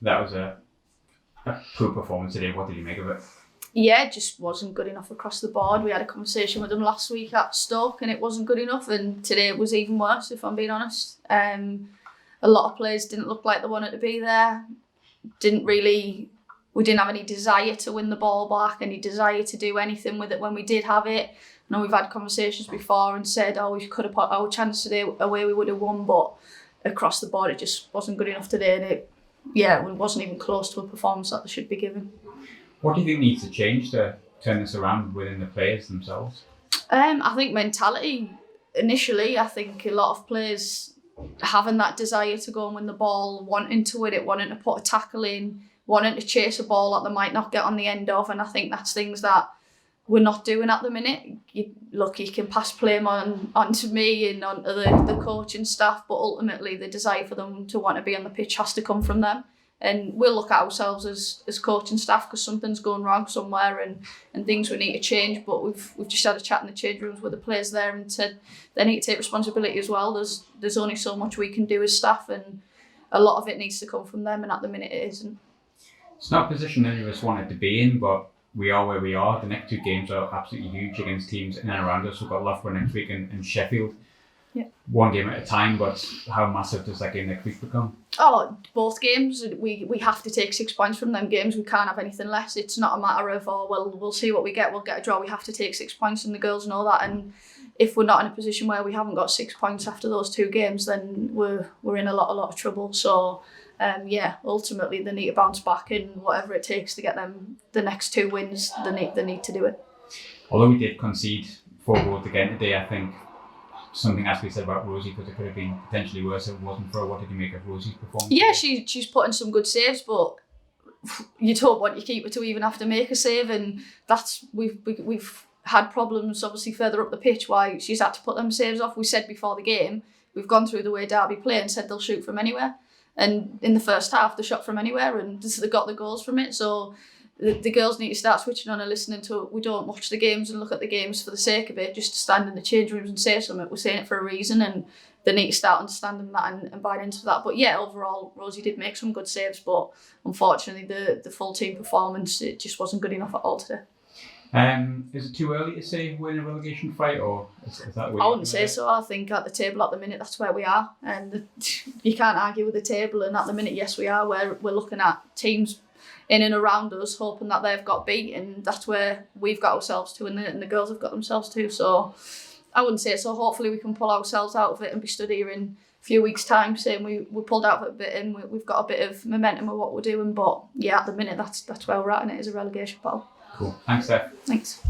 that was a poor performance today. What did you make of it? Yeah, it just wasn't good enough across the board. We had a conversation with them last week at Stoke and it wasn't good enough, and today it was even worse, if I'm being honest. A lot of players didn't look like they wanted to be there. We didn't have any desire to win the ball back, any desire to do anything with it when we did have it. I know we've had conversations before and said, we could have put our chance today away, we would have won, but across the board it just wasn't good enough today, and it wasn't even close to a performance that they should be given. What do you think needs to change to turn this around within the players themselves? I think mentality, initially, I think a lot of players having that desire to go and win the ball, wanting to win it, wanting to put a tackle in, wanting to chase a ball that they might not get on the end of, and I think that's things that we're not doing at the minute. You can pass blame on to me and on the coaching staff, but ultimately the desire for them to want to be on the pitch has to come from them. And we'll look at ourselves as coaching staff because something's going wrong somewhere and things we need to change. But we've just had a chat in the change rooms with the players there and said they need to take responsibility as well. There's only so much we can do as staff, and a lot of it needs to come from them, and at the minute it isn't. It's not a position any of us wanted to be in, but we are where we are. The next two games are absolutely huge against teams in and around us. We've got Loughborough next week and Sheffield. Yeah. One game at a time, but how massive does that game next week become? Both games, we have to take 6 points from them games. We can't have anything less. It's not a matter of, we'll see what we get, we'll get a draw. We have to take 6 points, and the girls know that. And if we're not in a position where we haven't got 6 points after those two games, then we're in a lot of trouble. So, ultimately they need to bounce back, and whatever it takes to get them the next 2 wins, they need to do it. Although we did concede 4 goals again today, I think something has to be said about Rosie, because it could have been potentially worse if it wasn't for her. What did you make of Rosie's performance? Yeah, she's putting some good saves, but you don't want your keeper to even have to make a save, and that's we've had problems obviously further up the pitch why she's had to put them saves off. We said before the game, we've gone through the way Derby play and said they'll shoot from anywhere, and in the first half they shot from anywhere and they got the goals from it. So the girls need to start switching on and listening to it. We don't watch the games and look at the games for the sake of it, just to stand in the change rooms and say something. We're saying it for a reason, and they need to start understanding that and buying into that. But yeah, overall, Rosie did make some good saves, but unfortunately the full team performance, it just wasn't good enough at all today. Is it too early to say we're in a relegation fight, or is that I wouldn't say so. I think at the table at the minute, that's where we are, and you can't argue with the table. And at the minute, yes, we are. We're looking at teams in and around us, hoping that they've got beat, and that's where we've got ourselves to, and the girls have got themselves to. So I wouldn't say so. Hopefully we can pull ourselves out of it and be stood here in a few weeks' time saying we pulled out of it a bit, and we've got a bit of momentum of what we're doing. But yeah, at the minute, that's where we're at, and it is a relegation battle. Cool. Thanks, Steph. Thanks.